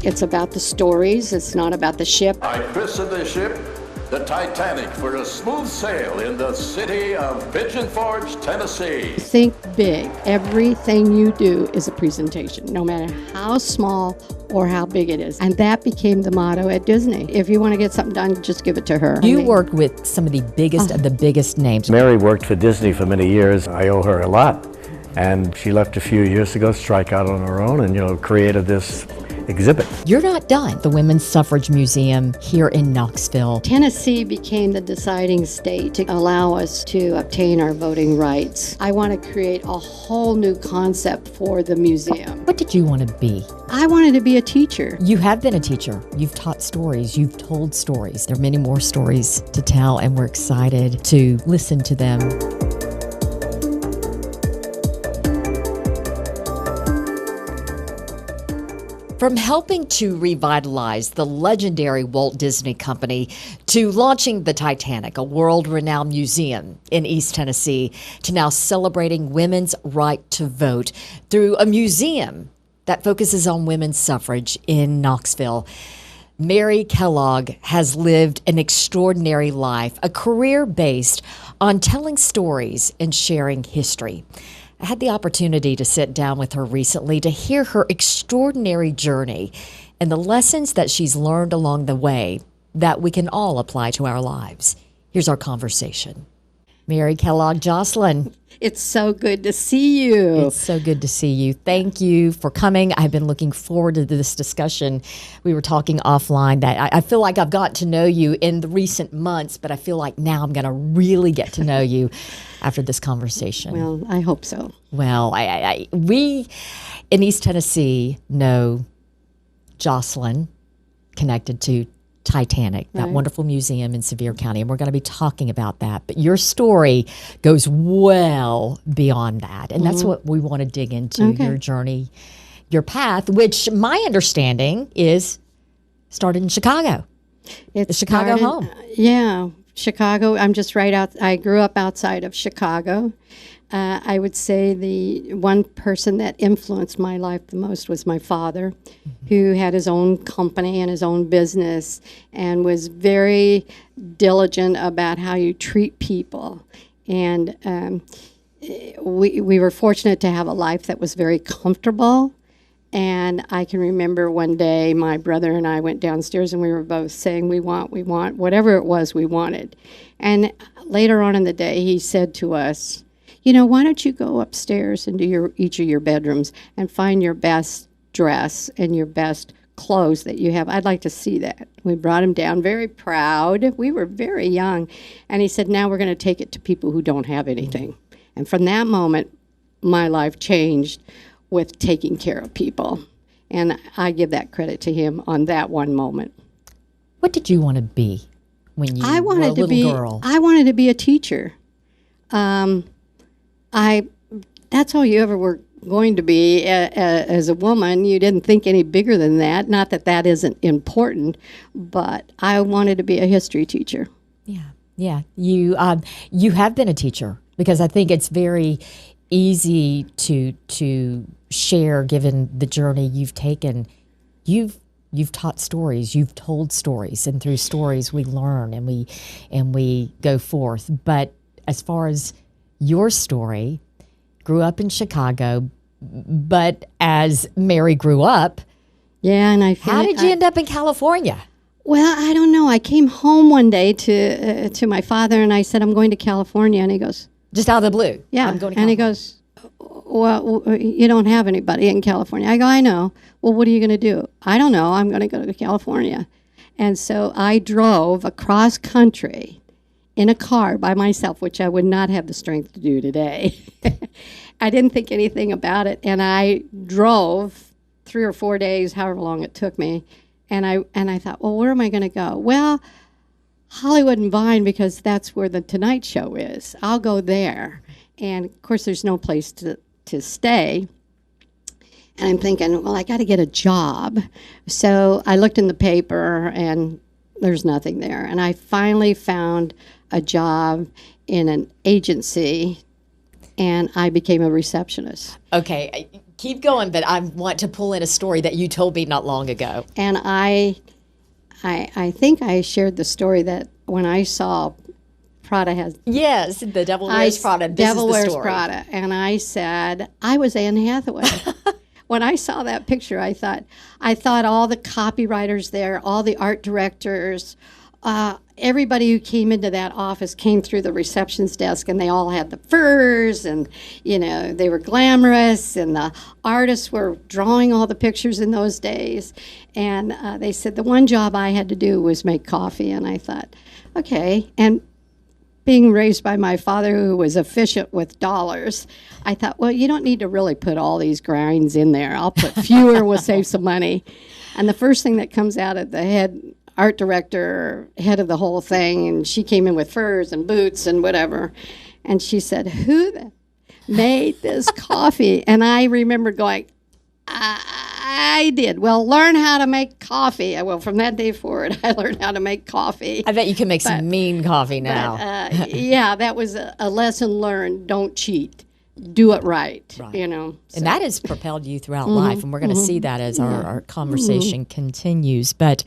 It's about the stories. It's not about the ship. I christened the ship the Titanic for a smooth sail in the city of Pigeon Forge, Tennessee. Think big. Everything you do is a presentation, no matter how small or how big it is. And that became the motto at Disney. If you want to get something done, just give it to her. You worked with some of the biggest of the biggest names. Mary worked for Disney for many years. I owe her a lot. And she left a few years ago, strike out on her own, and, created this exhibit. You're not done. The Women's Suffrage Museum here in Knoxville. Tennessee became the deciding state to allow us to obtain our voting rights. I want to create a whole new concept for the museum. What did you want to be? I wanted to be a teacher. You have been a teacher. You've taught stories. You've told stories. There are many more stories to tell, and we're excited to listen to them. From helping to revitalize the legendary Walt Disney Company to launching the Titanic, a world-renowned museum in East Tennessee, to now celebrating women's right to vote through a museum that focuses on women's suffrage in Knoxville. Mary Kellogg has lived an extraordinary life, a career based on telling stories and sharing history. I had the opportunity to sit down with her recently to hear her extraordinary journey and the lessons that she's learned along the way that we can all apply to our lives. Here's our conversation. Mary Kellogg-Joslyn. It's so good to see you. It's so good to see you. Thank you for coming. I've been looking forward to this discussion. We were talking offline that I feel like I've got to know you in the recent months, but I feel like now I'm going to really get to know you after this conversation. Well, I hope so. Well, we in East Tennessee know Joslyn, connected to Titanic, that wonderful museum in Sevier County, and we're going to be talking about that. But your story goes well beyond that, and that's what we want to dig into, your journey, your path, which my understanding is started in Chicago. It's the Chicago home. Yeah, Chicago. I'm just right out. I grew up outside of Chicago. I would say the one person that influenced my life the most was my father, who had his own company and his own business and was very diligent about how you treat people. And we were fortunate to have a life that was very comfortable. And I can remember one day my brother and I went downstairs and we were both saying, we want, whatever it was we wanted. And later on in the day, he said to us, why don't you go upstairs into each of your bedrooms and find your best dress and your best clothes that you have. I'd like to see that. We brought him down, very proud. We were very young. And he said, now we're going to take it to people who don't have anything. And from that moment, my life changed with taking care of people. And I give that credit to him on that one moment. What did you want to be when you were a little girl? I wanted to be a teacher. That's all you ever were going to be as a woman. You didn't think any bigger than that. Not that that isn't important, but I wanted to be a history teacher. Yeah. You have been a teacher, because I think it's very easy to share, given the journey you've taken. You've taught stories, you've told stories, and through stories we learn and we go forth. But as far as your story, grew up in Chicago, but as Mary grew up, how did you end up in California? Well, I don't know. I came home one day to my father, and I said, I'm going to California. And he goes, just out of the blue. Yeah. I'm going to California. And he goes, well, you don't have anybody in California. I go, I know. Well, what are you going to do? I don't know. I'm going to go to California. And so I drove across country in a car by myself, which I would not have the strength to do today. I didn't think anything about it. And I drove 3 or 4 days, however long it took me. And I thought, well, where am I going to go? Well, Hollywood and Vine, because that's where the Tonight Show is. I'll go there. And, of course, there's no place to stay. And I'm thinking, well, I got to get a job. So I looked in the paper, and there's nothing there. And I finally found a job in an agency, and I became a receptionist. Okay. Keep going, but I want to pull in a story that you told me not long ago. And I think I shared the story that when I saw Prada has Yes, the Devil Wears Prada. This Devil is the Wears story. Prada, and I said I was Anne Hathaway. When I saw that picture, I thought all the copywriters there, all the art directors, everybody who came into that office came through the receptionist desk, and they all had the furs, and they were glamorous, and the artists were drawing all the pictures in those days. And they said the one job I had to do was make coffee, and I thought, okay. And being raised by my father, who was efficient with dollars, I thought, well, you don't need to really put all these grinds in there. I'll put fewer, we'll save some money. And the first thing that comes out of the head art director, head of the whole thing, and she came in with furs and boots and whatever, and she said, who made this coffee? And I remember going, I did. Well, learn how to make coffee. Well, from that day forward, I learned how to make coffee. I bet you can make some mean coffee now. Yeah, that was a lesson learned. Don't cheat. Do it right. So. And that has propelled you throughout life, and we're going to see that as our conversation continues. But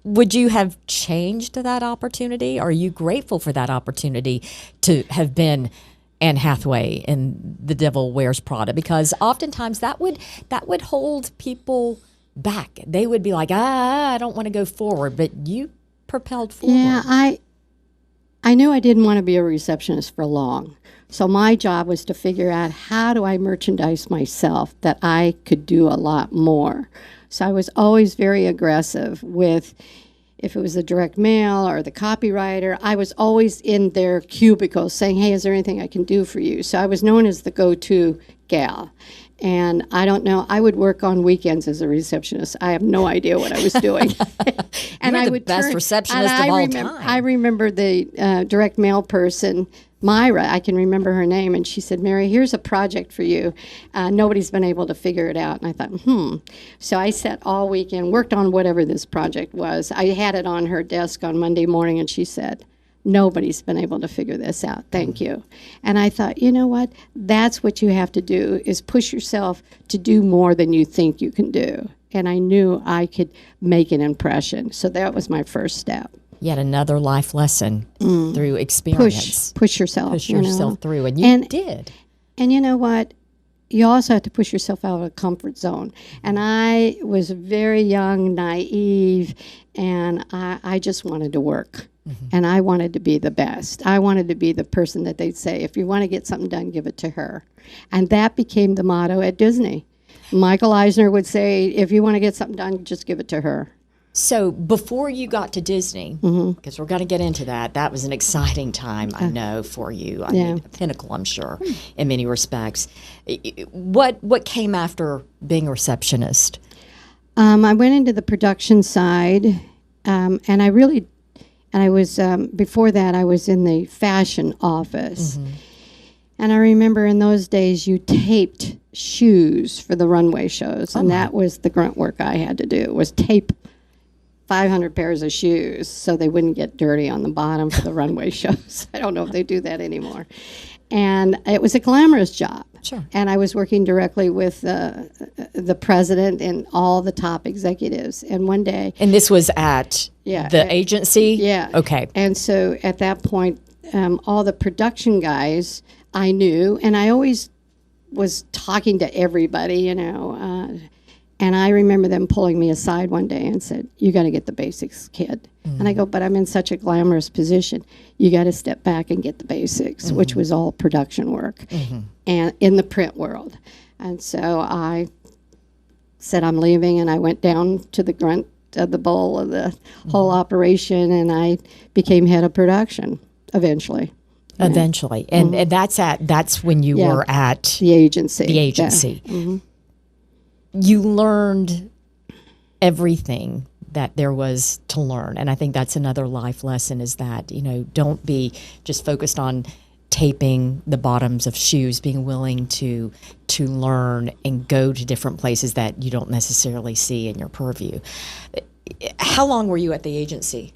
would you have changed that opportunity? Are you grateful for that opportunity to have been Anne Hathaway in The Devil Wears Prada? Because oftentimes that would hold people back. They would be like, I don't want to go forward, but you propelled forward. Yeah, I knew I didn't want to be a receptionist for long. So my job was to figure out, how do I merchandise myself that I could do a lot more? So I was always very aggressive with, if it was the direct mail or the copywriter, I was always in their cubicles saying, hey, is there anything I can do for you? So I was known as the go-to gal. And I don't know, I would work on weekends as a receptionist. I have no idea what I was doing. And You're I the would best receptionist of all time. I remember the direct mail person, Myra, I can remember her name, and she said, Mary, here's a project for you. Nobody's been able to figure it out. And I thought, So I sat all weekend, worked on whatever this project was. I had it on her desk on Monday morning, and she said, nobody's been able to figure this out. Thank you. And I thought, you know what? That's what you have to do, is push yourself to do more than you think you can do. And I knew I could make an impression. So that was my first step. Yet another life lesson through experience. Push yourself. Push yourself through. And you did. And you know what? You also have to push yourself out of a comfort zone. And I was very young, naive, and I just wanted to work. And I wanted to be the best. I wanted to be the person that they'd say, if you want to get something done, give it to her. And that became the motto at Disney. Michael Eisner would say, if you want to get something done, just give it to her. So before you got to Disney, because we're going to get into that, that was an exciting time, I know, for you. I mean, a pinnacle, I'm sure, in many respects. What came after being a receptionist? I went into the production side, and I was, before that, I was in the fashion office. And I remember in those days you taped shoes for the runway shows, and that was the grunt work I had to do, was tape 500 pairs of shoes so they wouldn't get dirty on the bottom for the runway shows. I don't know if they do that anymore. And it was a glamorous job. Sure. And I was working directly with the president and all the top executives. And one day... And this was at the agency? Yeah. Okay. And so at that point, all the production guys I knew, and I always was talking to everybody, and I remember them pulling me aside one day and said, you got to get the basics, kid. And I go, but I'm in such a glamorous position. You got to step back and get the basics, which was all production work and in the print world. And so I said, I'm leaving, and I went down to the grunt of the bowl of the whole operation, and I became head of production eventually. Eventually. And that's when you were at the agency. The agency. Yeah. You learned everything that there was to learn. And I think that's another life lesson, is that, don't be just focused on taping the bottoms of shoes, being willing to learn and go to different places that you don't necessarily see in your purview. How long were you at the agency?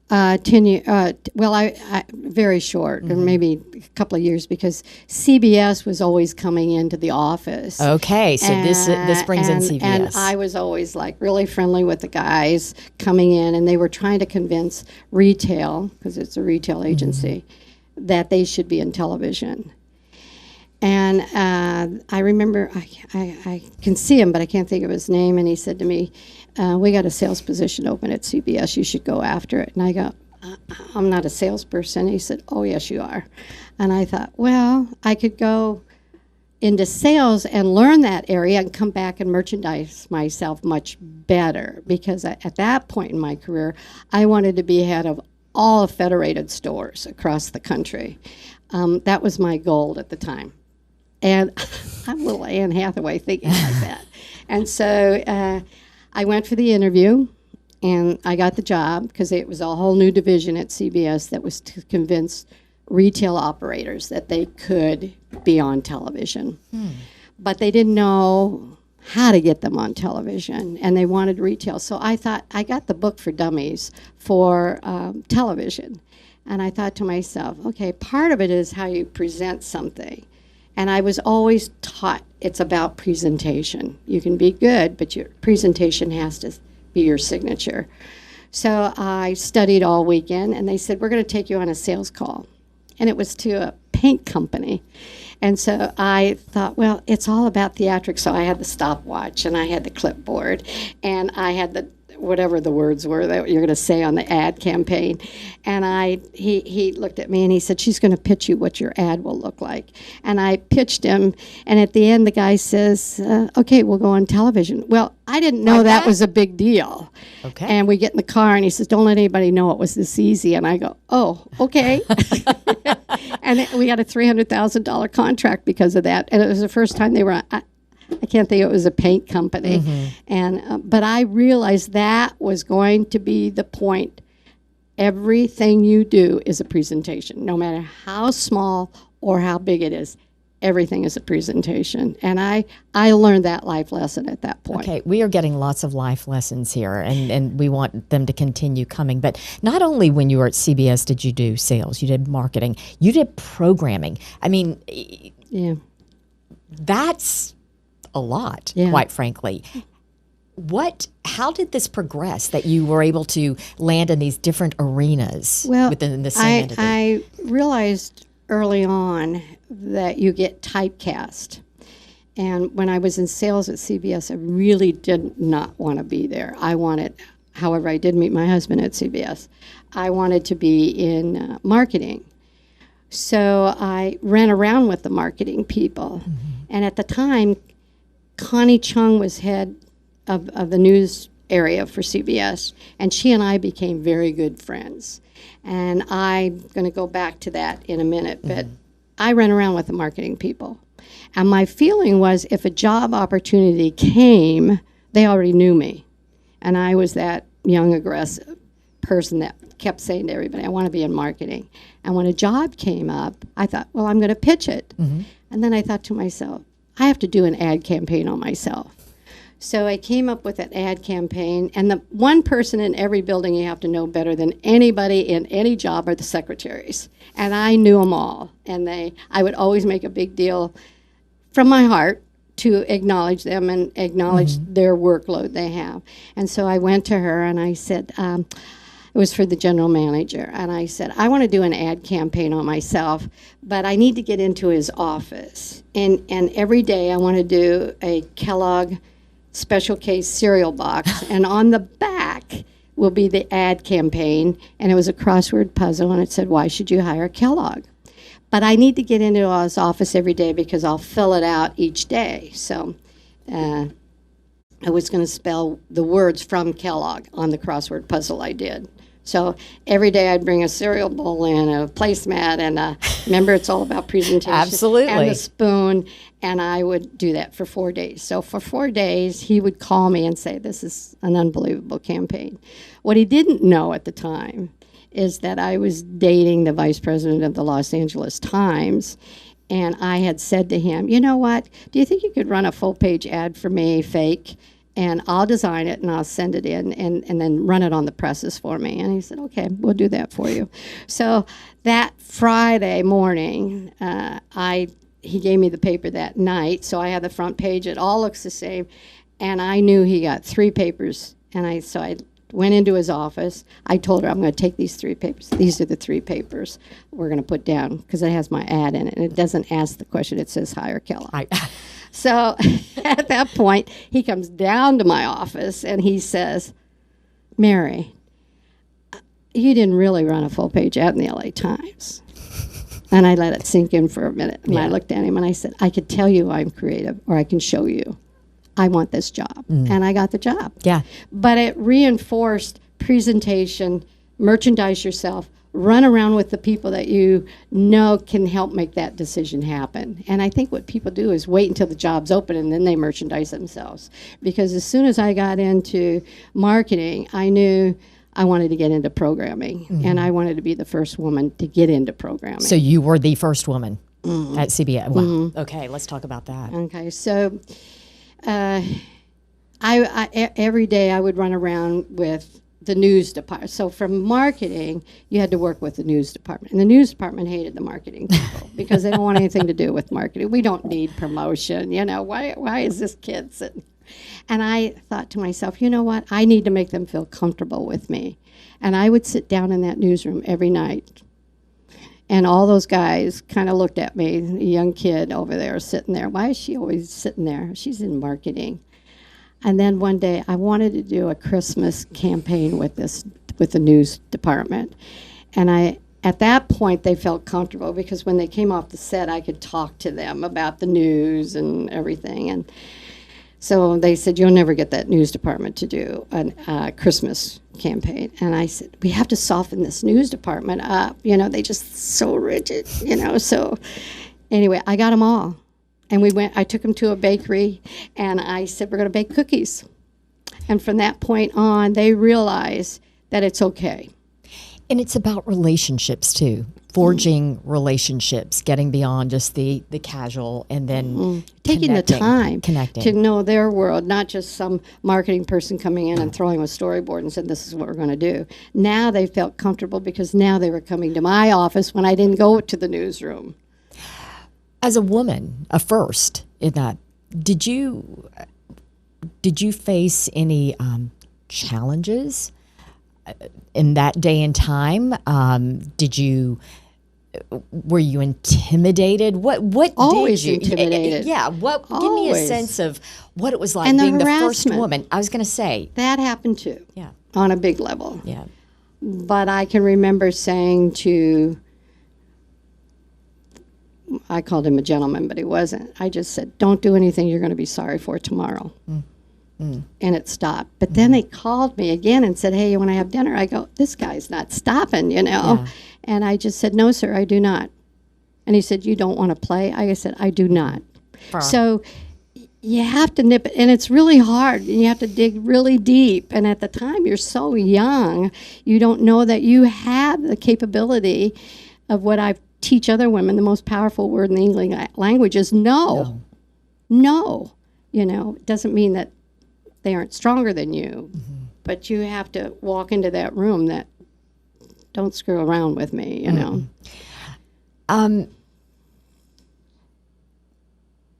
10 years. Well, I very short, or maybe a couple of years, because CBS was always coming into the office. Okay, so this brings in CBS. And I was always like really friendly with the guys coming in, and they were trying to convince retail, because it's a retail agency, that they should be in television. And I remember, I can see him, but I can't think of his name. And he said to me, we got a sales position open at CBS. You should go after it. And I go, I'm not a salesperson. He said, oh, yes, you are. And I thought, well, I could go into sales and learn that area and come back and merchandise myself much better. Because at that point in my career, I wanted to be head of all Federated stores across the country. That was my goal at the time. And I'm little Anne Hathaway thinking like that. And so I went for the interview, and I got the job because it was a whole new division at CBS that was to convince retail operators that they could be on television. But they didn't know how to get them on television, and they wanted retail. So I thought, I got the book for dummies for television. And I thought to myself, okay, part of it is how you present something. And I was always taught it's about presentation. You can be good, but your presentation has to be your signature. So I studied all weekend, and they said, we're going to take you on a sales call. And it was to a paint company. And so I thought, well, it's all about theatrics. So I had the stopwatch, and I had the clipboard, and I had the whatever the words were that you're going to say on the ad campaign. And he looked at me and he said, she's going to pitch you what your ad will look like. And I pitched him, and at the end the guy says, okay, we'll go on television. Well, I didn't know that was a big deal. Okay. And we get in the car, and he says, don't let anybody know it was this easy. And I go, oh, okay. And we got a $300,000 contract because of that. And it was the first time they were I can't think it was a paint company. And but I realized that was going to be the point. Everything you do is a presentation, no matter how small or how big it is. Everything is a presentation. And I learned that life lesson at that point. Okay, we are getting lots of life lessons here, and we want them to continue coming. But not only when you were at CBS did you do sales, you did marketing, you did programming. I mean, yeah, that's a lot, quite frankly. How did this progress that you were able to land in these different arenas within the same entity? I realized early on that you get typecast. And when I was in sales at CBS, I really did not want to be there. However, I did meet my husband at CBS. I wanted to be in marketing. So I ran around with the marketing people. And at the time, Connie Chung was head of the news area for CBS, and she and I became very good friends. And I'm going to go back to that in a minute, but I ran around with the marketing people. And my feeling was if a job opportunity came, they already knew me. And I was that young, aggressive person that kept saying to everybody, I want to be in marketing. And when a job came up, I thought, well, I'm going to pitch it. And then I thought to myself, I have to do an ad campaign on myself. So I came up with an ad campaign, and the one person in every building you have to know better than anybody in any job are the secretaries. And I knew them all, and I would always make a big deal from my heart to acknowledge them and acknowledge their workload they have. And so I went to her and I said, it was for the general manager, and I said, I want to do an ad campaign on myself, but I need to get into his office. And every day I want to do a Kellogg special case cereal box, and on the back will be the ad campaign, and it was a crossword puzzle, and it said, why should you hire Kellogg? But I need to get into his office every day because I'll fill it out each day. So I was going to spell the words from Kellogg on the crossword puzzle I did. So every day I'd bring a cereal bowl and a placemat, and remember, it's all about presentation. Absolutely. And a spoon, and I would do that for 4 days. So for 4 days, he would call me and say, this is an unbelievable campaign. What he didn't know at the time is that I was dating the vice president of the Los Angeles Times, and I had said to him, you know what, do you think you could run a full-page ad for me, fake? and I'll design it and I'll send it in and then run it on the presses for me. And he said, okay, we'll do that for you. So that Friday morning, he gave me the paper that night, so I had the front page. It all looks the same, and I knew he got 3 papers. And so I went into his office. I told her, I'm going to take these 3 papers. These are the 3 papers we're going to put down, because it has my ad in it, and it doesn't ask the question. It says hire Kellogg. So at that point, he comes down to my office, and he says, Mary, you didn't really run a full-page ad in the LA Times. And I let it sink in for a minute. And I looked at him, and I said, I could tell you I'm creative, or I can show you. I want this job. And I got the job. Yeah. But it reinforced presentation, merchandise yourself, run around with the people that you know can help make that decision happen. And I think what people do is wait until the job's open and then they merchandise themselves. Because as soon as I got into marketing, I knew I wanted to get into programming. And I wanted to be the first woman to get into programming. So you were the first woman at CBS. Wow. Okay, let's talk about that. Okay, so every day I would run around with the news department. So from marketing, you had to work with the news department. And the news department hated the marketing people because they don't want anything to do with marketing. We don't need promotion. You know, why is this kid sitting? And I thought to myself, you know what? I need to make them feel comfortable with me. And I would sit down in that newsroom every night. And all those guys kind of looked at me, a young kid over there sitting there. Why is she always sitting there? She's in marketing. And then one day I wanted to do a Christmas campaign with the news department. And at that point they felt comfortable because when they came off the set I could talk to them about the news and everything. And so they said, you'll never get that news department to do a Christmas campaign. And I said, we have to soften this news department up. You know, they just so rigid, you know. So anyway, I got them all. And I took them to a bakery, and I said, we're going to bake cookies. And from that point on, they realized that it's okay. And it's about relationships, too. Forging relationships, getting beyond just the casual, and then taking the time connecting to know their world, not just some marketing person coming in and throwing a storyboard and said, this is what we're going to do. Now they felt comfortable because now they were coming to my office when I didn't go to the newsroom. As a woman, a first in that, did you face any challenges in that day and time? Were you intimidated? What always did you intimidated? Yeah. What? Give me a sense of what it was like and being the first harassment. woman. I was going to say that happened too. Yeah. On a big level. Yeah. But I can remember saying to, I called him a gentleman, but he wasn't. I just said, don't do anything you're going to be sorry for tomorrow. And it stopped. But then they called me again and said, hey, you want to have dinner? I go, this guy's not stopping, you know. Yeah. And I just said, no, sir, I do not. And he said, you don't want to play? I said, I do not. So you have to nip it, and it's really hard. You have to dig really deep. And at the time, you're so young, you don't know that you have the capability of what I teach other women. The most powerful word in the English language is no. No. You know, it doesn't mean that they aren't stronger than you, but you have to walk into that room that, don't screw around with me, you know.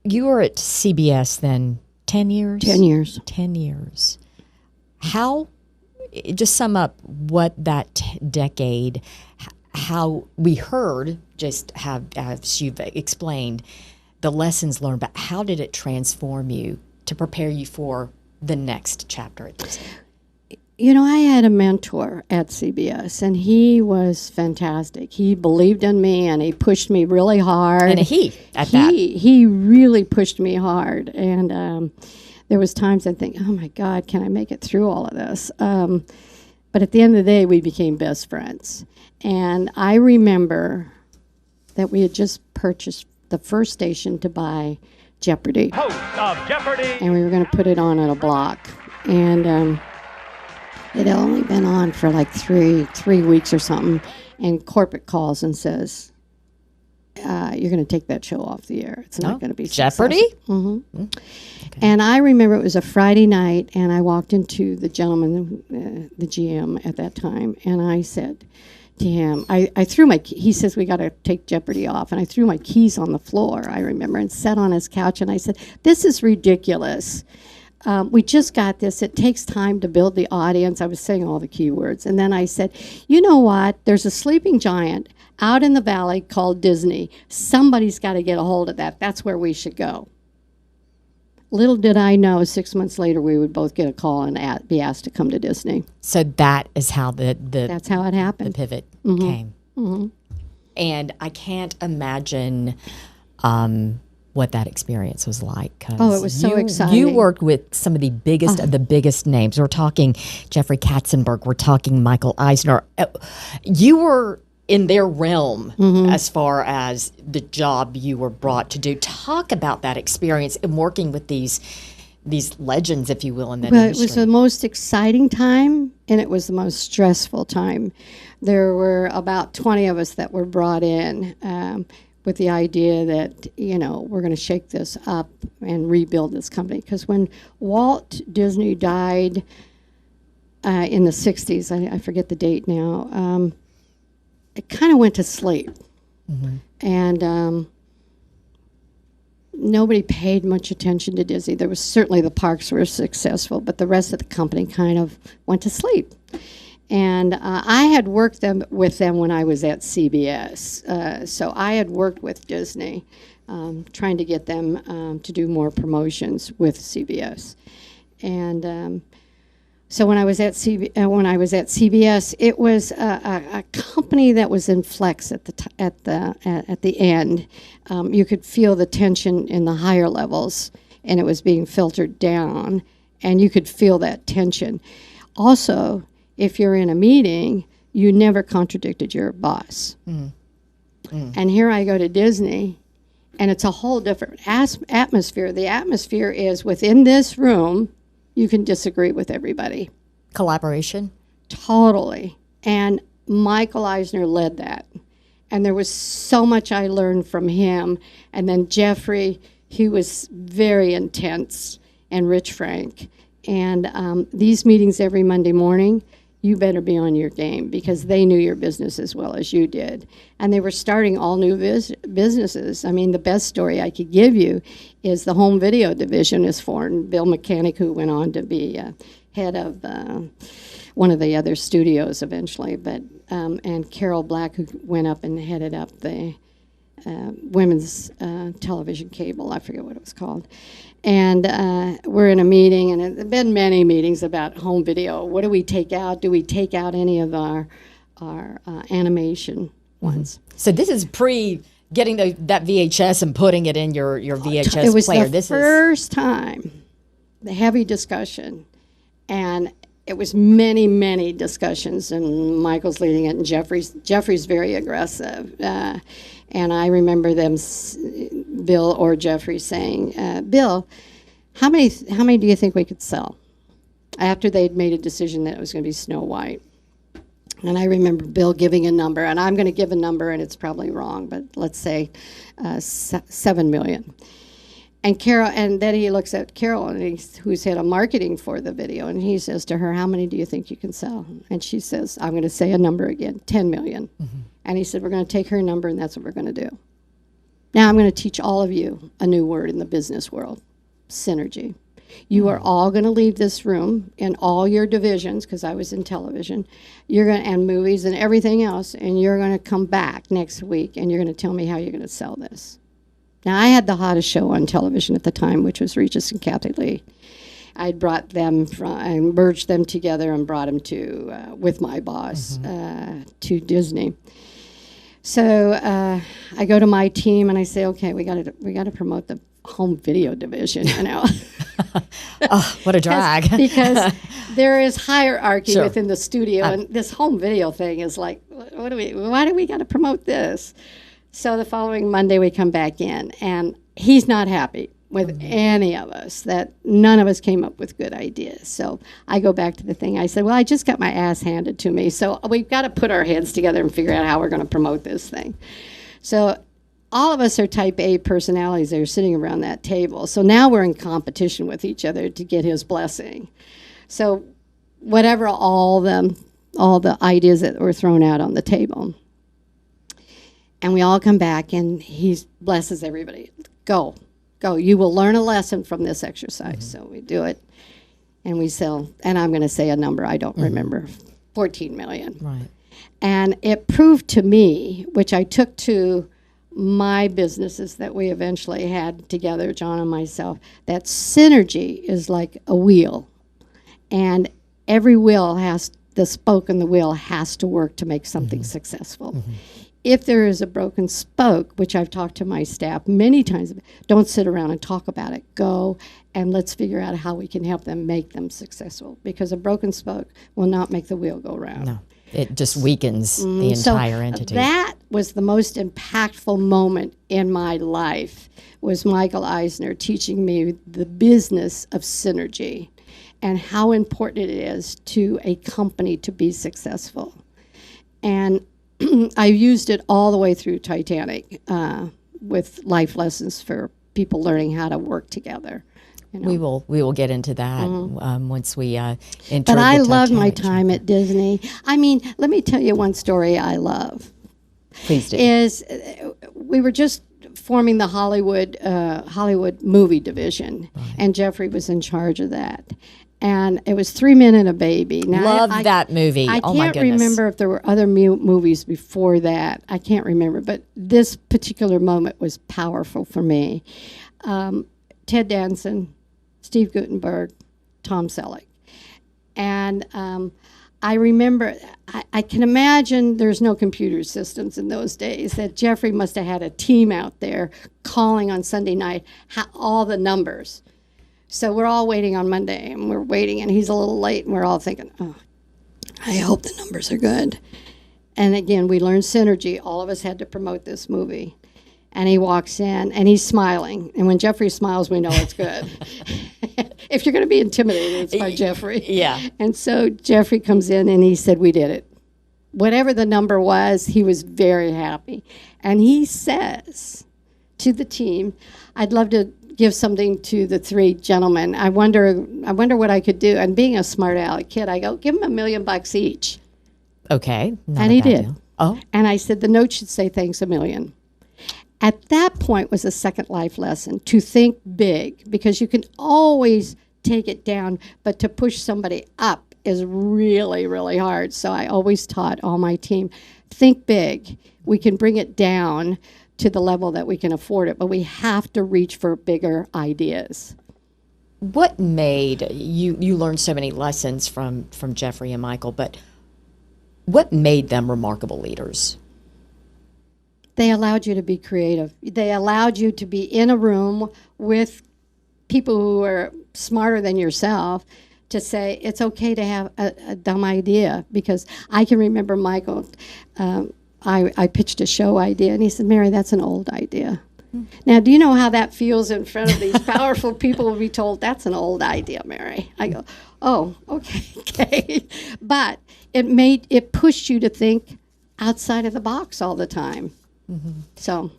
You were at CBS then 10 years? 10 years. 10 years. How, just sum up what that decade, how we heard, just have, as you've explained, the lessons learned, but how did it transform you to prepare you for the next chapter at Disney? You know, I had a mentor at CBS, and he was fantastic. He believed in me, and he pushed me really hard. And he really pushed me hard. And there was times I'd think, oh, my God, can I make it through all of this? But at the end of the day, we became best friends. And I remember that we had just purchased the first station to buy Jeopardy! Host of Jeopardy! And we were going to put it on at a block. And it had only been on for like three weeks or something, and corporate calls and says, you're going to take that show off the air. It's not going to be Jeopardy? Okay. And I remember it was a Friday night, and I walked into the gentleman, the GM at that time, and I said to him, I threw my, he says, we got to take Jeopardy off. And I threw my keys on the floor, I remember, and sat on his couch, and I said, this is ridiculous. We just got this. It takes time to build the audience. I was saying all the key words. And then I said, you know what? There's a sleeping giant out in the valley called Disney. Somebody's got to get a hold of that. That's where we should go. Little did I know, 6 months later, we would both get a call and be asked to come to Disney. So that is how that's how it happened. The pivot came. And I can't imagine what that experience was like. 'Cause it was so exciting. You worked with some of the biggest of the biggest names. We're talking Jeffrey Katzenberg. We're talking Michael Eisner. You were in their realm as far as the job you were brought to do. Talk about that experience in working with these legends, if you will, in that industry. It was the most exciting time, and it was the most stressful time. There were about 20 of us that were brought in with the idea that, we're going to shake this up and rebuild this company. Because when Walt Disney died in the 60s, I forget the date now, it kind of went to sleep. And nobody paid much attention to Disney. There was certainly the parks were successful, but the rest of the company kind of went to sleep. And I had worked with them when I was at CBS. So I had worked with Disney, trying to get them to do more promotions with CBS. And so when I was at CBS, it was a company that was in flex at the end. You could feel the tension in the higher levels, and it was being filtered down, and you could feel that tension. Also, if you're in a meeting, you never contradicted your boss. And here I go to Disney, and it's a whole different atmosphere. The atmosphere is within this room, you can disagree with everybody. Collaboration? Totally. And Michael Eisner led that. And there was so much I learned from him. And then Jeffrey, he was very intense, and Rich Frank. And these meetings every Monday morning, you better be on your game, because they knew your business as well as you did. And they were starting all new businesses. I mean, the best story I could give you is the home video division is formed. Bill Mechanic, who went on to be head of one of the other studios eventually, but and Carol Black, who went up and headed up the women's television cable. I forget what it was called. And we're in a meeting, and there have been many meetings about home video. What do we take out? Do we take out any of our animation ones? So this is pre getting that VHS and putting it in your VHS player. It was the first time, the heavy discussion, and it was many, many discussions, and Michael's leading it, and Jeffrey's very aggressive. And I remember them, Bill or Jeffrey, saying, Bill, how many do you think we could sell? After they'd made a decision that it was going to be Snow White. And I remember Bill giving a number, and I'm going to give a number, and it's probably wrong, but let's say 7 million. And Carol, and then he looks at Carol, and who's head of marketing for the video, and he says to her, how many do you think you can sell? And she says, I'm going to say a number again, 10 million. And he said, we're going to take her number, and that's what we're going to do. Now I'm going to teach all of you a new word in the business world, synergy. You are all going to leave this room in all your divisions, because I was in television, and movies and everything else, and you're going to come back next week, and you're going to tell me how you're going to sell this. Now, I had the hottest show on television at the time, which was Regis and Kathy Lee. I'd brought them I merged them together and brought them to, with my boss, to Disney. So I go to my team and I say, okay, we got to promote the home video division, Oh, what a drag. because there is hierarchy within the studio, and this home video thing is like, why do we got to promote this? So the following Monday we come back in, and he's not happy with any of us, that none of us came up with good ideas. So I go back to the thing. I said, well, I just got my ass handed to me, so we've got to put our heads together and figure out how we're going to promote this thing. So all of us are type A personalities that are sitting around that table. So now we're in competition with each other to get his blessing. So whatever all the ideas that were thrown out on the table. And we all come back, and he blesses everybody. Go. You will learn a lesson from this exercise. So we do it, and we sell, and I'm going to say a number I don't remember, 14 million. Right. And it proved to me, which I took to my businesses that we eventually had together, John and myself, that synergy is like a wheel. And every wheel the spoke in the wheel has to work to make something successful. If there is a broken spoke, which I've talked to my staff many times, don't sit around and talk about it. Go and let's figure out how we can help them make them successful, because a broken spoke will not make the wheel go round. No, it just weakens the entire entity. That was the most impactful moment in my life, was Michael Eisner teaching me the business of synergy and how important it is to a company to be successful. And I used it all the way through Titanic with life lessons for people learning how to work together. You know. We will get into that once we enter. But I loved my Titanic time at Disney. I mean, let me tell you one story I love. Please do. Is we were just forming the Hollywood movie division, and Jeffrey was in charge of that. And it was 3 Men and a Baby. Now, Love that movie. I Oh my can't goodness. remember if there were other movies before that. I can't remember, but this particular moment was powerful for me. Ted Danson, Steve Guttenberg, Tom Selleck. And I remember, I can imagine there's no computer systems in those days, that Jeffrey must have had a team out there calling on Sunday night all the numbers. So we're all waiting on Monday, and we're waiting, and he's a little late, and we're all thinking, oh, I hope the numbers are good. And again, we learned synergy. All of us had to promote this movie. And he walks in, and he's smiling. And when Jeffrey smiles, we know it's good. If you're going to be intimidated, it's by Jeffrey. Yeah. And so Jeffrey comes in, and he said, we did it. Whatever the number was, he was very happy. And he says to the team, I'd love to give something to the three gentlemen. I wonder what I could do. And being a smart aleck kid, I go, give them $1 million each. Okay. And he did. Deal. Oh. And I said, the note should say thanks $1 million. At that point was a second life lesson, to think big, because you can always take it down, but to push somebody up is really, really hard. So I always taught all my team, think big. We can bring it down to the level that we can afford it, but we have to reach for bigger ideas. What made you learned so many lessons from Jeffrey and Michael, but what made them remarkable leaders? They allowed you to be creative. They allowed you to be in a room with people who are smarter than yourself to say, it's okay to have a dumb idea. Because I can remember Michael, I pitched a show idea, and he said, Mary, that's an old idea. Now, do you know how that feels in front of these powerful people to be told, that's an old idea, Mary? I go, oh, okay. But it pushed you to think outside of the box all the time. Mm-hmm. So,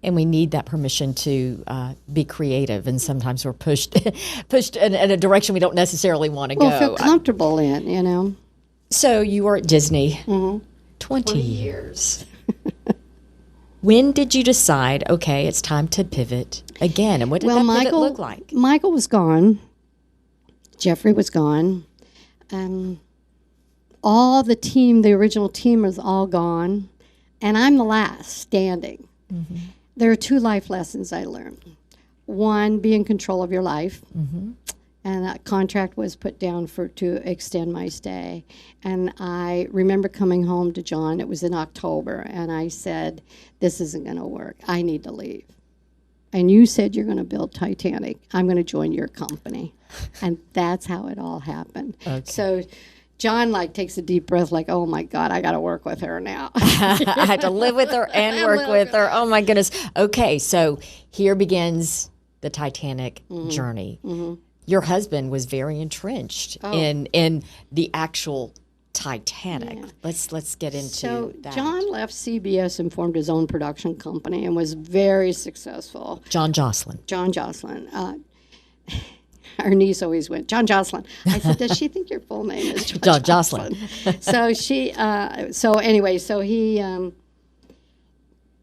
and we need that permission to be creative, and sometimes we're pushed in a direction we don't necessarily want to go. Feel comfortable in, you know. So you were at Disney 20 years. When did you decide, okay, it's time to pivot again? And what did that pivot look like? Michael was gone. Jeffrey was gone. All the team, the original team, was all gone. And I'm the last standing. Mm-hmm. There are 2 life lessons I learned. One, be in control of your life. Mm-hmm. And that contract was put down to extend my stay. And I remember coming home to John, it was in October, and I said, this isn't going to work. I need to leave. And you said you're going to build Titanic. I'm going to join your company. And that's how it all happened. Okay. So John takes a deep breath, oh my God, I got to work with her now. I had to live with her and work with her. Oh my goodness. Okay, so here begins the Titanic journey. Mm-hmm. Your husband was very entrenched in the actual Titanic. Yeah. Let's get into So that. John left CBS and formed his own production company and was very successful. John Joslyn. John Joslyn. Our niece always went, John Joslyn. I said, does she think your full name is John Joslyn? So he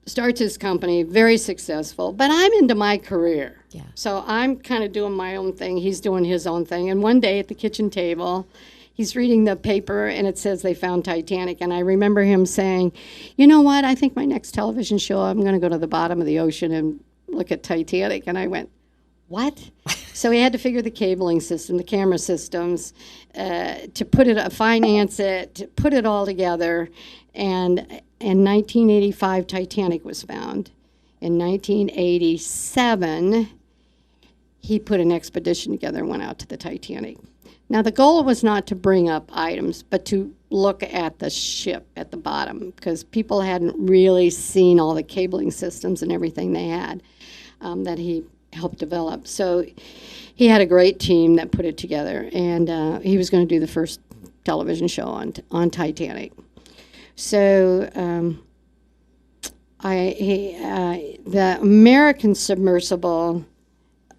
starts his company, very successful. But I'm into my career. Yeah. So I'm kind of doing my own thing. He's doing his own thing. And one day at the kitchen table, he's reading the paper, and it says they found Titanic. And I remember him saying, you know what, I think my next television show, I'm going to go to the bottom of the ocean and look at Titanic. And I went, what? So he had to figure the cabling system, the camera systems, to finance it, to put it all together. And in 1985, Titanic was found. In 1987, he put an expedition together and went out to the Titanic. Now, the goal was not to bring up items, but to look at the ship at the bottom, because people hadn't really seen all the cabling systems and everything they had that he helped develop. So he had a great team that put it together, and he was going to do the first television show on Titanic. So the American submersible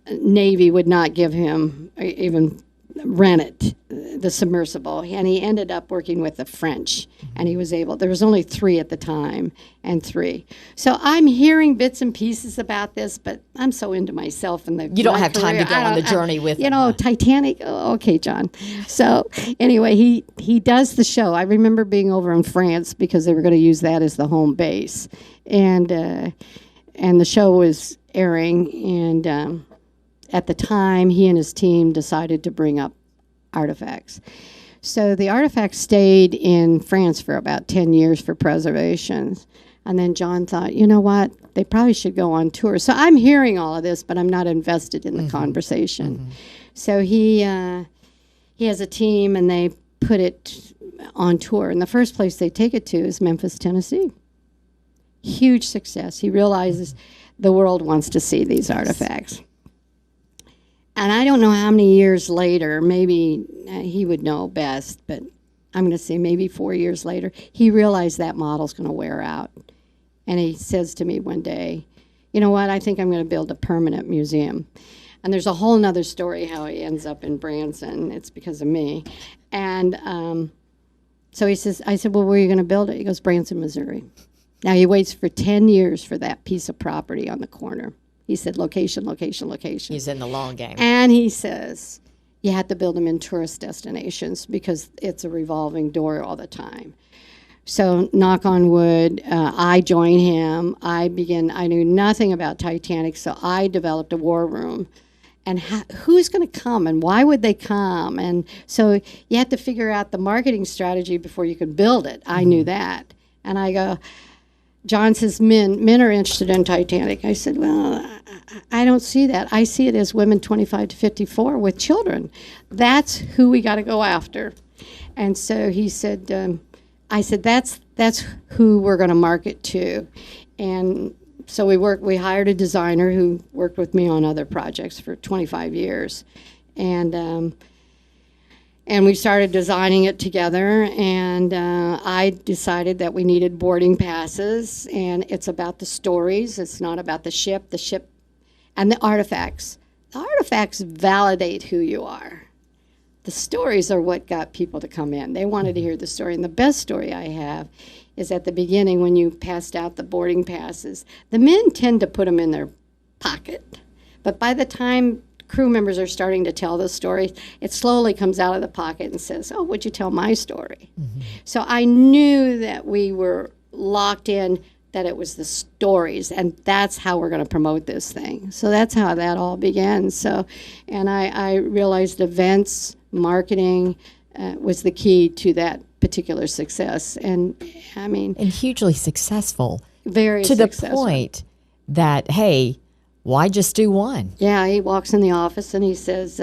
Navy would not give him even rent it, the submersible, and he ended up working with the French, and he was able, there was only 3 at the time, so I'm hearing bits and pieces about this, but I'm so into myself and you don't have time to go on the journey with Titanic. Oh, okay, John. So anyway, he does the show. I remember being over in France because they were going to use that as the home base, and the show was airing, and at the time, he and his team decided to bring up artifacts. So the artifacts stayed in France for about 10 years for preservation. And then John thought, you know what, they probably should go on tour. So I'm hearing all of this, but I'm not invested in the conversation. Mm-hmm. So he has a team, and they put it on tour. And the first place they take it to is Memphis, Tennessee. Huge success. He realizes the world wants to see these artifacts. And I don't know how many years later, maybe he would know best, but I'm going to say maybe 4 years later, he realized that model's going to wear out. And he says to me one day, you know what, I think I'm going to build a permanent museum. And there's a whole nother story how he ends up in Branson. It's because of me. And so I said, well, where are you going to build it? He goes, Branson, Missouri. Now he waits for 10 years for that piece of property on the corner. He said, location, location, location. He's in the long game. And he says, you have to build them in tourist destinations because it's a revolving door all the time. So knock on wood, I join him. I knew nothing about Titanic, so I developed a war room. And who's going to come, and why would they come? And so you have to figure out the marketing strategy before you can build it. I knew that. And I go, John says, men are interested in Titanic. I said, well, I don't see that. I see it as women 25 to 54 with children. That's who we got to go after. And so he said, I said, that's who we're going to market to. And so we hired a designer who worked with me on other projects for 25 years. And we started designing it together, and I decided that we needed boarding passes, and it's about the stories. It's not about the ship, and the artifacts. The artifacts validate who you are. The stories are what got people to come in. They wanted to hear the story, and the best story I have is at the beginning when you passed out the boarding passes. The men tend to put them in their pocket, but by the time crew members are starting to tell the story, it slowly comes out of the pocket and says, oh, would you tell my story? Mm-hmm. So I knew that we were locked in, that it was the stories, and that's how we're going to promote this thing. So that's how that all began. So, and I realized events, marketing was the key to that particular success. And I mean... And hugely successful. Very successful. To the point that, hey, why just do one? Yeah, he walks in the office and he says,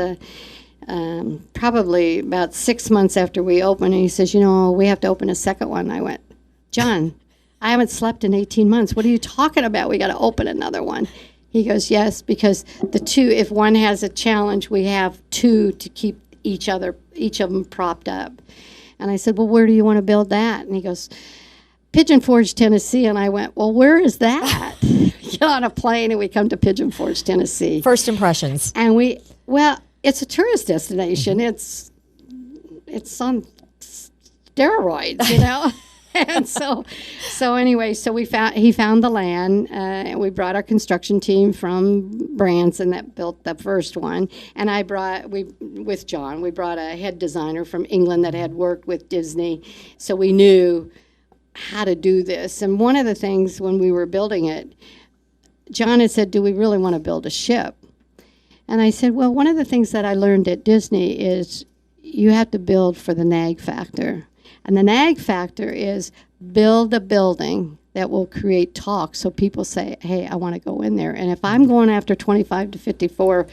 probably about 6 months after we opened, and he says, you know, we have to open a second one. I went, John, I haven't slept in 18 months. What are you talking about? We got to open another one. He goes, yes, because the two, if one has a challenge, we have two to keep each of them propped up. And I said, well, where do you want to build that? And he goes, Pigeon Forge, Tennessee. And I went, well, where is that? Get on a plane and we come to Pigeon Forge, Tennessee. First impressions. And it's a tourist destination. It's on steroids, you know. And so anyway, he found the land, and we brought our construction team from Branson that built the first one, and with John, we brought a head designer from England that had worked with Disney, so we knew how to do this. And one of the things when we were building it, John had said, do we really want to build a ship? And I said, well, one of the things that I learned at Disney is you have to build for the nag factor. And the nag factor is build a building that will create talk so people say, hey, I want to go in there. And if I'm going after 25 to 54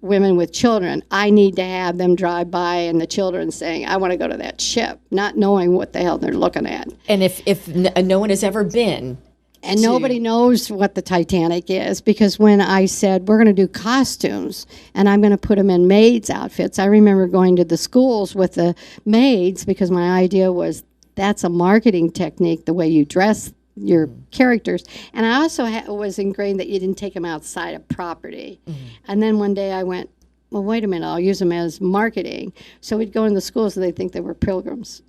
women with children, I need to have them drive by and the children saying, I want to go to that ship, not knowing what the hell they're looking at. And if no one has ever been. And nobody knows what the Titanic is, because when I said, we're going to do costumes, and I'm going to put them in maids' outfits, I remember going to the schools with the maids, because my idea was that's a marketing technique, the way you dress your characters. And I also was ingrained that you didn't take them outside of property. Mm-hmm. And then one day I went, well, wait a minute, I'll use them as marketing. So we'd go in the schools and they'd think they were pilgrims.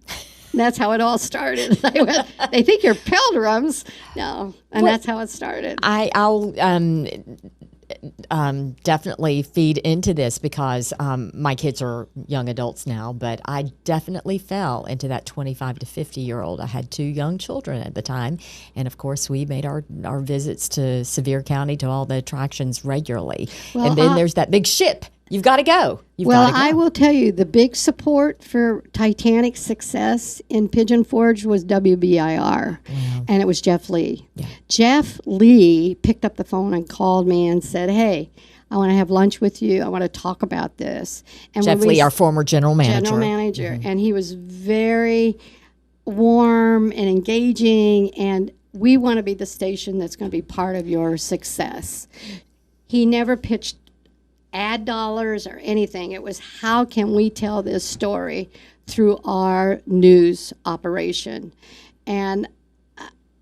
That's how it all started. They think you're pilgrims. No, and that's how it started. I'll definitely feed into this because my kids are young adults now, but I definitely fell into that 25 to 50-year-old. I had 2 young children at the time, and of course we made our visits to Sevier County to all the attractions regularly. Well, and then there's that big ship. You've got to go. I will tell you, the big support for Titanic's success in Pigeon Forge was WBIR, and it was Jeff Lee. Yeah. Jeff Lee picked up the phone and called me and said, hey, I want to have lunch with you. I want to talk about this. And Jeff Lee, our former general manager. Mm-hmm. And he was very warm and engaging, and we want to be the station that's going to be part of your success. He never pitched ad dollars or anything. It was, how can we tell this story through our news operation? And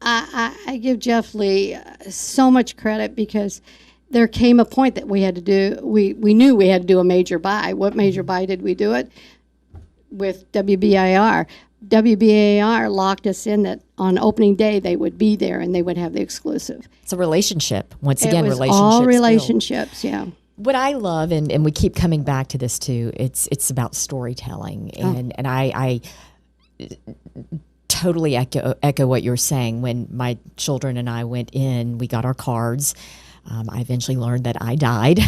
I give Jeff Lee so much credit, because there came a point that we had to do, we knew we had to do a major buy. What major buy did we do it? With WBIR. WBIR locked us in that on opening day they would be there and they would have the exclusive. It's a relationship. Once again, it was relationships. all relationships, yeah. What I love, and we keep coming back to this too, it's about storytelling. And I totally echo what you're saying. When my children and I went in, we got our cards. I eventually learned that I died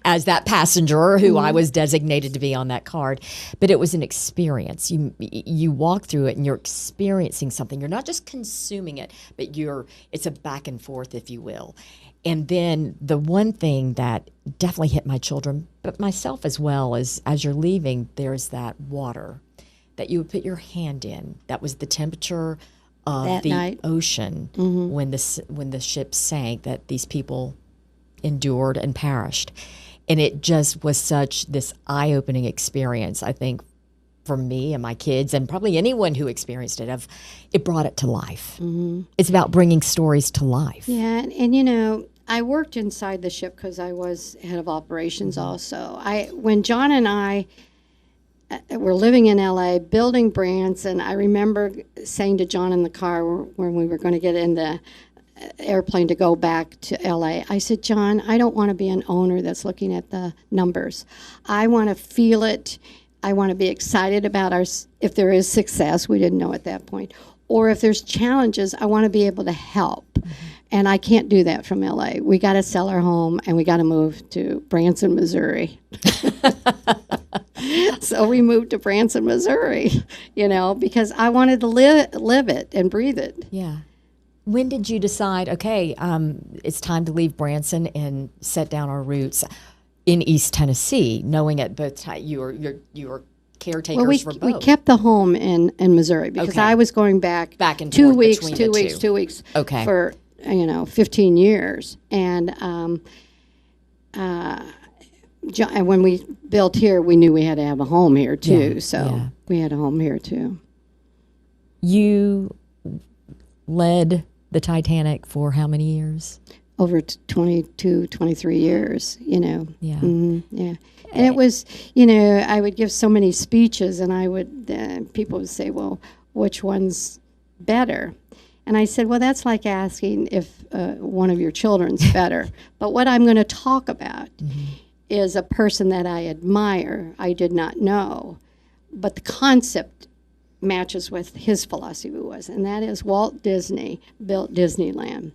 as that passenger who I was designated to be on that card. But it was an experience. You walk through it and you're experiencing something. You're not just consuming it, but it's a back and forth, if you will. And then the one thing that definitely hit my children, but myself as well, is as you're leaving, there's that water that you would put your hand in. That was the temperature of that the night. Ocean when the ship sank, that these people endured and perished. And it just was such this eye-opening experience, I think, for me and my kids, and probably anyone who experienced it. It brought it to life. Mm-hmm. It's about bringing stories to life. Yeah, and you know, I worked inside the ship because I was head of operations also. When John and I were living in L.A., building Branson, I remember saying to John in the car when we were going to get in the airplane to go back to L.A., I said, John, I don't want to be an owner that's looking at the numbers. I want to feel it. I want to be excited about if there is success, we didn't know at that point, or if there's challenges, I want to be able to help. Mm-hmm. And I can't do that from LA. We got to sell our home and we got to move to Branson, Missouri. So we moved to Branson, Missouri, because I wanted to live it and breathe it. Yeah. When did you decide, okay, it's time to leave Branson and set down our roots in East Tennessee, knowing at both times you were caretakers for both? We kept the home in Missouri because I was going back and 2 forth weeks, between 2 the weeks, two. 2 weeks Okay. for 15 years. And And when we built here, we knew we had to have a home here too. Yeah, So yeah. we had a home here too. You led the Titanic for how many years? Over 22, 23 years, you know. Yeah. Yeah. And it was, you know, I would give so many speeches, and I would, people would say, well, which one's better? And I said, well, that's like asking if one of your children's better. But what I'm going to talk about is a person that I admire, I did not know, but the concept matches with his philosophy was, and that is Walt Disney built Disneyland.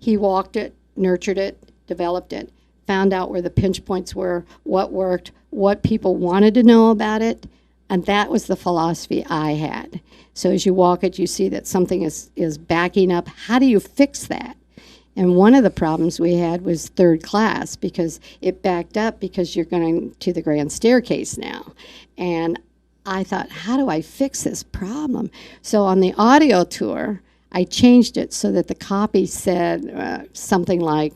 He walked it, nurtured it, developed it, found out where the pinch points were, what worked, what people wanted to know about it, and that was the philosophy I had. So as you walk it, you see that something is backing up. How do you fix that? And one of the problems we had was third class, because it backed up because you're going to the grand staircase now. And I thought, how do I fix this problem? So on the audio tour, I changed it so that the copy said something like,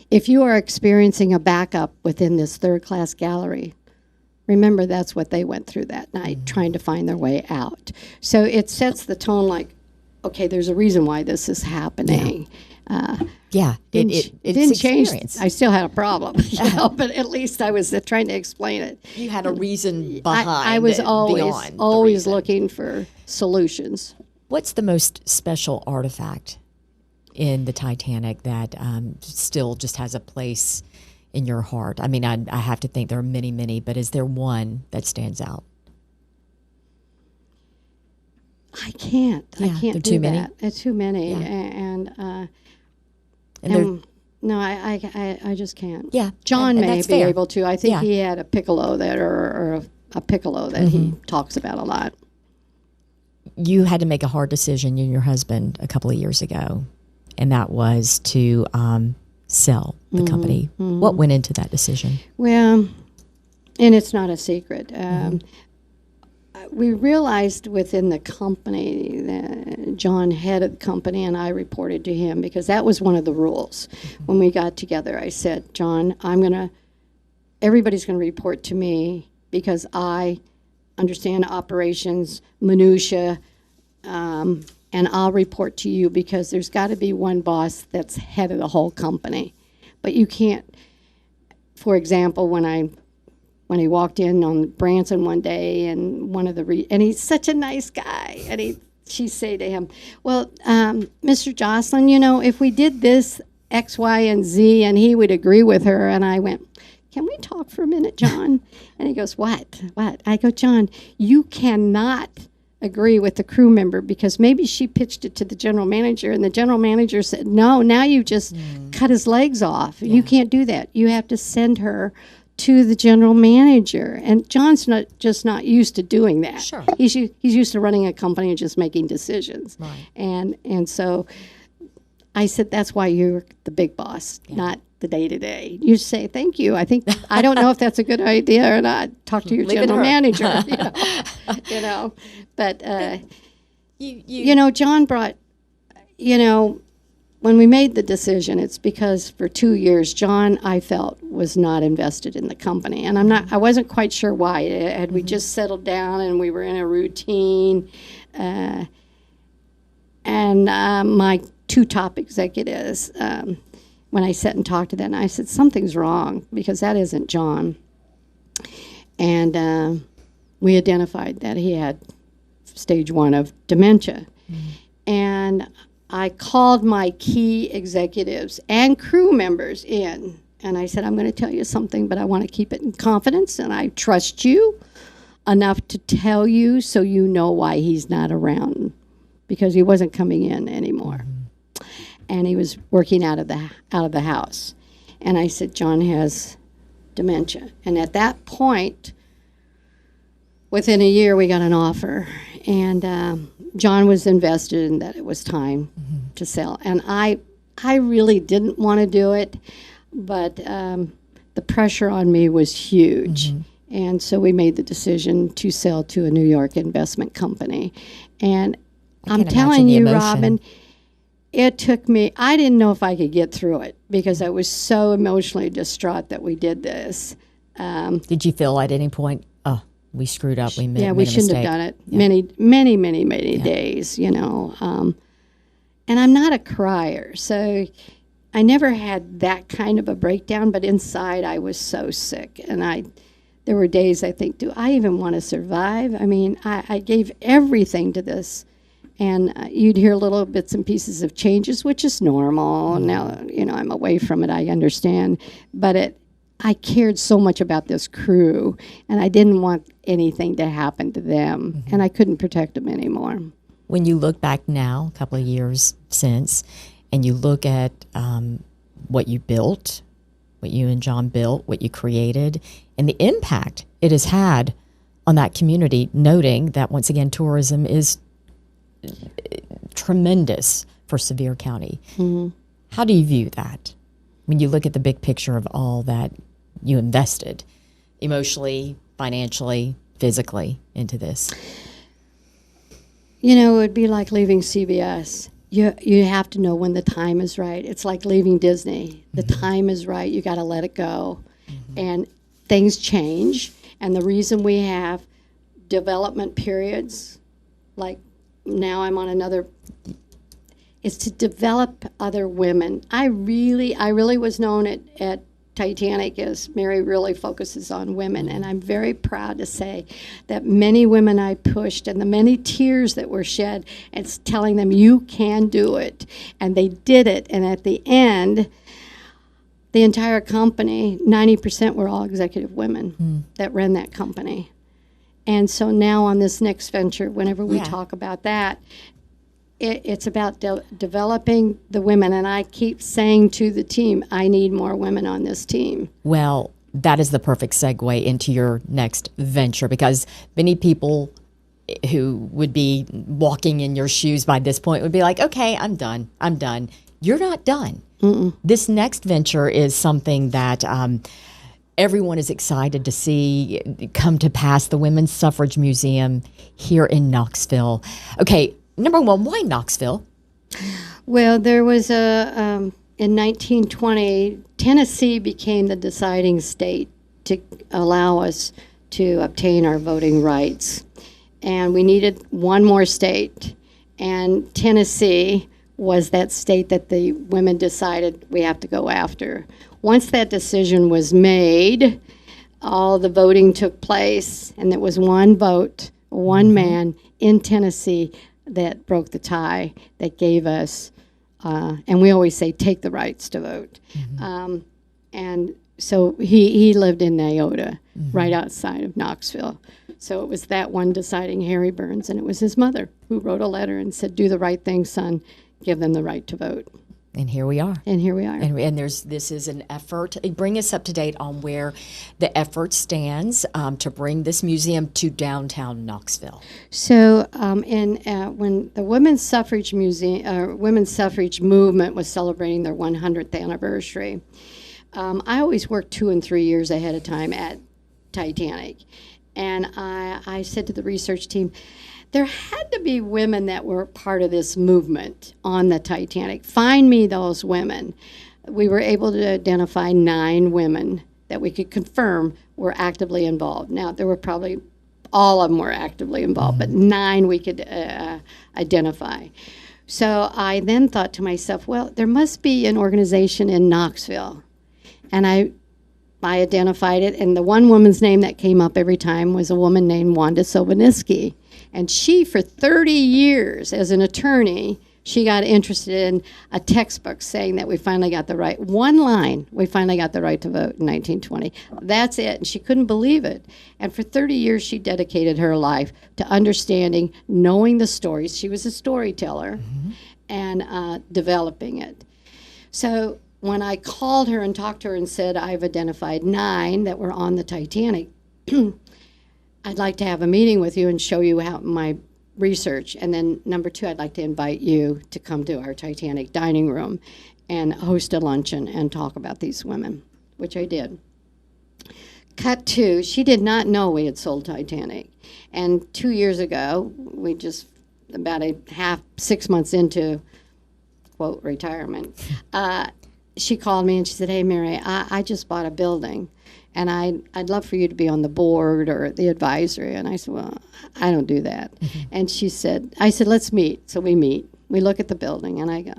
if you are experiencing a backup within this third class gallery, remember that's what they went through that night, trying to find their way out. So it sets the tone like, okay, there's a reason why this is happening. Yeah. It It's didn't change. experience. I still had a problem, you know, but at least I was trying to explain it. You had a reason behind I was it, always beyond the always reason. looking for solutions. What's the most special artifact in the Titanic that still just has a place in your heart? I mean, I have to think there are many, many, but is there one that stands out? I can't. Yeah, I there are can't too do many? that. It's too many, Yeah. and there- no, I just can't. Yeah, John and may that's be fair. able to. I think Yeah. he had a piccolo that, or a piccolo that he talks about a lot. You had to make a hard decision, you and your husband, a couple of years ago, and that was to sell the company. What went into that decision? Well, and it's not a secret. We realized within the company that John headed the company, and I reported to him because that was one of the rules. When we got together, I said, John, everybody's going to report to me because I understand operations, minutia, and I'll report to you because there's got to be one boss that's head of the whole company. But you can't, for example, when he walked in on Branson one day, and and he's such a nice guy, and she say to him, well, Mr. Joslyn, you know, if we did this X, Y, and Z, and he would agree with her, and I went, can we talk for a minute, John? And he goes, what? I go, John, you cannot agree with the crew member because maybe she pitched it to the general manager, and the general manager said, no, now you just cut his legs off. You can't do that. You have to send her to the general manager. And John's not used to doing that. Sure. He's used to running a company and just making decisions. Right. And so I said, that's why you're the big boss, not the day-to-day. You say, thank you. I don't know if that's a good idea or not. Talk to your Leave it to general her. manager. You know. But, you know, John brought, you know, when we made the decision, it's because for 2 years, John, I felt, was not invested in the company. And I wasn't quite sure why. Had we just settled down and we were in a routine? And my two top executives, when I sat and talked to them, I said, something's wrong because that isn't John. And we identified that he had stage 1 of dementia. And I called my key executives and crew members in, and I said, I'm going to tell you something, but I want to keep it in confidence, and I trust you enough to tell you so you know why he's not around, because he wasn't coming in anymore. And he was working out of the house. And I said, John has dementia. And at that point, within a year, we got an offer. And John was invested in that it was time to sell. And I really didn't want to do it, but the pressure on me was huge. And so we made the decision to sell to a New York investment company. And I'm can't telling imagine the you, emotion. Robin, it took me, I didn't know if I could get through it because I was so emotionally distraught that we did this. Did you feel at any point, oh, we screwed up, we made, yeah, made we a shouldn't mistake? have done it. Yeah. Many days, you know. And I'm not a crier, so I never had that kind of a breakdown, but inside I was so sick. And there were days I think, do I even want to survive? I mean, I gave everything to this. And you'd hear little bits and pieces of changes, which is normal. Now, you know, I'm away from it, I understand. But I cared so much about this crew, and I didn't want anything to happen to them, and I couldn't protect them anymore. When you look back now, a couple of years since, and you look at what you built, what you and John built, what you created, and the impact it has had on that community, noting that, once again, tourism is tremendous for Sevier County. Mm-hmm. How do you view that when you look at the big picture of all that you invested emotionally, financially, physically into this? You know, it would be like leaving CBS. You have to know when the time is right. It's like leaving Disney. The time is right. You got to let it go. And things change. And the reason we have development periods, like now I'm on another, is to develop other women. I really was known at Titanic as Mary really focuses on women, and I'm very proud to say that many women I pushed and the many tears that were shed, it's telling them you can do it, and they did it. And at the end, the entire company, 90% were all executive women that ran that company. And so now on this next venture, whenever we talk about that, it's about developing the women. And I keep saying to the team, I need more women on this team. Well, that is the perfect segue into your next venture, because many people who would be walking in your shoes by this point would be like, okay, I'm done. You're not done. Mm-mm. This next venture is something that everyone is excited to see come to pass, the Women's Suffrage Museum here in Knoxville. Okay, number one, why Knoxville? Well, there was in 1920, Tennessee became the deciding state to allow us to obtain our voting rights. And we needed one more state. And Tennessee was that state that the women decided we have to go after. Once that decision was made, all the voting took place, and there was one vote, one man in Tennessee that broke the tie, that gave us, and we always say, take the rights to vote. And so he lived in Nyota, right outside of Knoxville. So it was that one deciding Harry Burns, and it was his mother who wrote a letter and said, do the right thing, son, give them the right to vote. And here we are. And here we are. And this is an effort. Bring us up to date on where the effort stands to bring this museum to downtown Knoxville. So when the Women's Suffrage Women's Suffrage movement was celebrating their 100th anniversary, I always worked 2 and 3 years ahead of time at Titanic. And I said to the research team, there had to be women that were part of this movement on the Titanic. Find me those women. We were able to identify 9 women that we could confirm were actively involved. Now, there were probably, all of them were actively involved, but 9 we could identify. So I then thought to myself, well, there must be an organization in Knoxville. And I identified it, and the one woman's name that came up every time was a woman named Wanda Sobaniski. And she, for 30 years as an attorney, she got interested in a textbook saying that we finally got the right, one line, we finally got the right to vote in 1920. That's it. And she couldn't believe it. And for 30 years, she dedicated her life to understanding, knowing the stories. She was a storyteller, and developing it. So when I called her and talked to her and said, I've identified 9 that were on the Titanic, I'd like to have a meeting with you and show you how my research. And then number 2, I'd like to invite you to come to our Titanic dining room and host a luncheon and talk about these women, which I did. Cut to, she did not know we had sold Titanic. And 2 years ago, we just, about 6 months into quote, retirement. She called me and she said, "Hey, Mary, I just bought a building, and I'd love for you to be on the board or the advisory." And I said, "Well, I don't do that." And I said, "Let's meet." So we meet. We look at the building, and I go,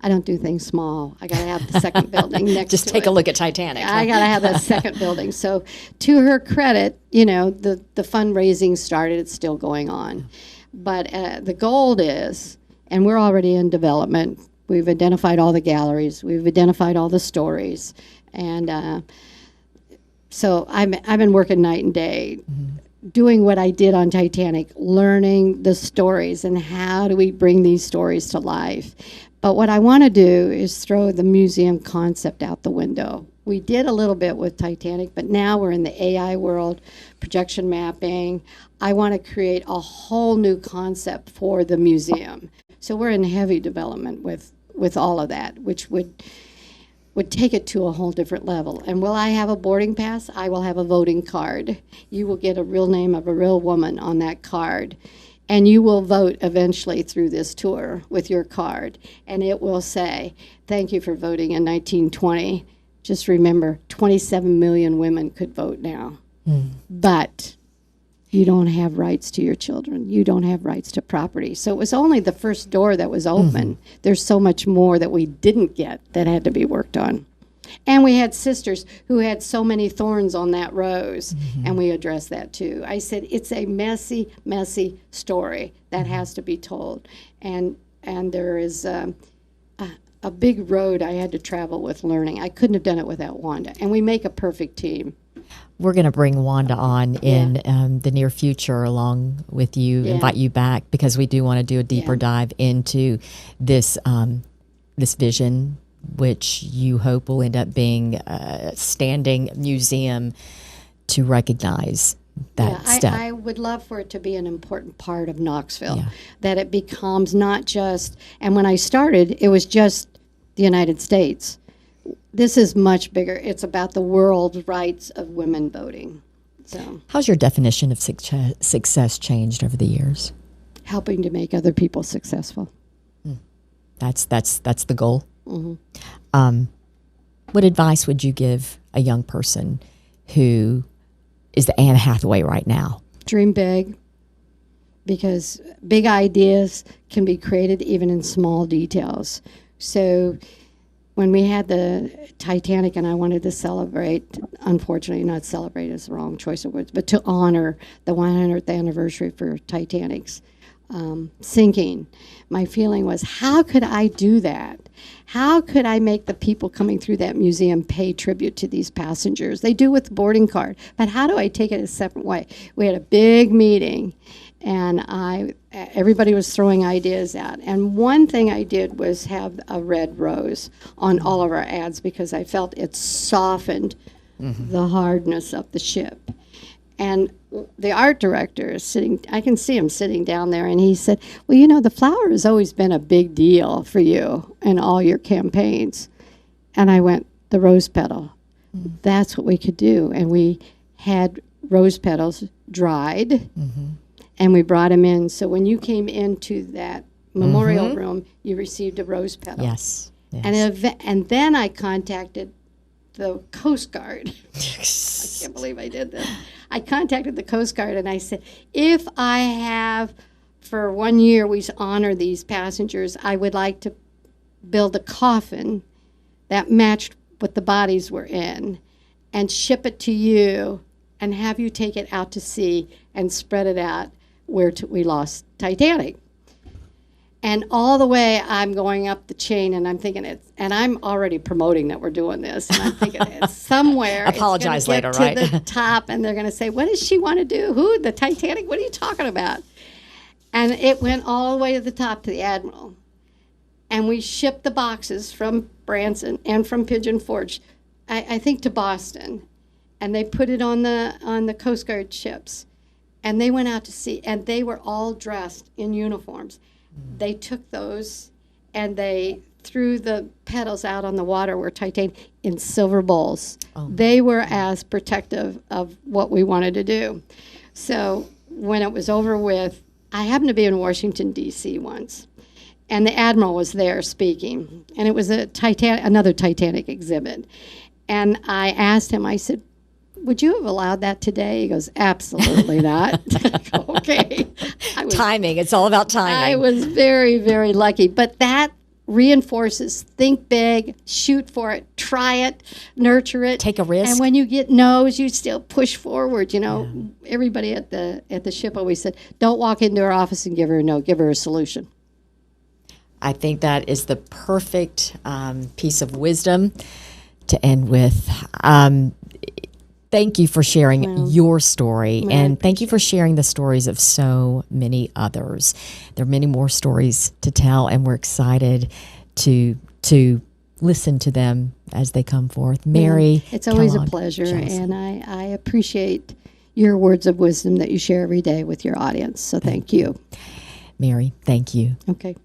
I don't do things small. I got to have the second building next Just to take it. a look at Titanic. I got to have that second building. So to her credit, the fundraising started. It's still going on. But the goal is, and we're already in development, we've identified all the galleries. We've identified all the stories. And so I've been working night and day, doing what I did on Titanic, learning the stories and how do we bring these stories to life. But what I want to do is throw the museum concept out the window. We did a little bit with Titanic, but now we're in the AI world, projection mapping. I want to create a whole new concept for the museum. So we're in heavy development with all of that, which would take it to a whole different level. And will I have a boarding pass? I will have a voting card. You will get a real name of a real woman on that card. And you will vote eventually through this tour with your card. And it will say, "Thank you for voting in 1920. Just remember, 27 million women could vote now. But you don't have rights to your children. You don't have rights to property." So it was only the first door that was open. There's so much more that we didn't get that had to be worked on. And we had sisters who had so many thorns on that rose, and we addressed that too. I said, it's a messy, messy story that has to be told. And there is a big road I had to travel with learning. I couldn't have done it without Wanda. And we make a perfect team. We're going to bring Wanda on in the near future along with you, invite you back, because we do want to do a deeper dive into this this vision, which you hope will end up being a standing museum to recognize that step. I would love for it to be an important part of Knoxville, that it becomes not just, and when I started, it was just the United States. This is much bigger. It's about the world's rights of women voting. So, how's your definition of success changed over the years? Helping to make other people successful. That's the goal. What advice would you give a young person who is the Anne Hathaway right now? Dream big, because big ideas can be created even in small details. So when we had the Titanic and I wanted to celebrate, unfortunately not celebrate is the wrong choice of words, but to honor the 100th anniversary for Titanic's sinking, my feeling was, how could I do that? How could I make the people coming through that museum pay tribute to these passengers? They do with the boarding card, but how do I take it a separate way? We had a big meeting, and everybody was throwing ideas out. And one thing I did was have a red rose on all of our ads because I felt it softened the hardness of the ship. And the art director is sitting, I can see him sitting down there, and he said, well, the flower has always been a big deal for you in all your campaigns. And I went, the rose petal. That's what we could do. And we had rose petals dried, and we brought them in. So when you came into that memorial room, you received a rose petal. Yes. And then I contacted the Coast Guard. I can't believe I did this. I contacted the Coast Guard and I said, if I have, for 1 year, we honor these passengers, I would like to build a coffin that matched what the bodies were in and ship it to you and have you take it out to sea and spread it out where we lost Titanic. And all the way I'm going up the chain and I'm thinking and I'm already promoting that we're doing this. And I'm thinking it's somewhere. Apologize later, right? To the top and they're going to say, what does she want to do? Who? The Titanic? What are you talking about? And it went all the way to the top to the Admiral. And we shipped the boxes from Branson and from Pigeon Forge, I think to Boston. And they put it on the Coast Guard ships. And they went out to sea and they were all dressed in uniforms. They took those and they threw the petals out on the water where Titanic in silver bowls. They were as protective of what we wanted to do. So when it was over with, I happened to be in Washington, D.C. once, and the Admiral was there speaking. And it was another Titanic exhibit. And I asked him, I said, would you have allowed that today? He goes, absolutely not. Okay. Timing. It's all about timing. I was very, very lucky. But that reinforces think big, shoot for it, try it, nurture it. Take a risk. And when you get no's, you still push forward. You know, everybody at the ship always said, don't walk into her office and give her a no, give her a solution. I think that is the perfect piece of wisdom to end with. Thank you for sharing your story, and thank you for sharing the stories of so many others. There are many more stories to tell, and we're excited to listen to them as they come forth. Mary, it's always a Kellogg, pleasure, Joslyn. and I appreciate your words of wisdom that you share every day with your audience. So thank you. Mary, thank you. Okay.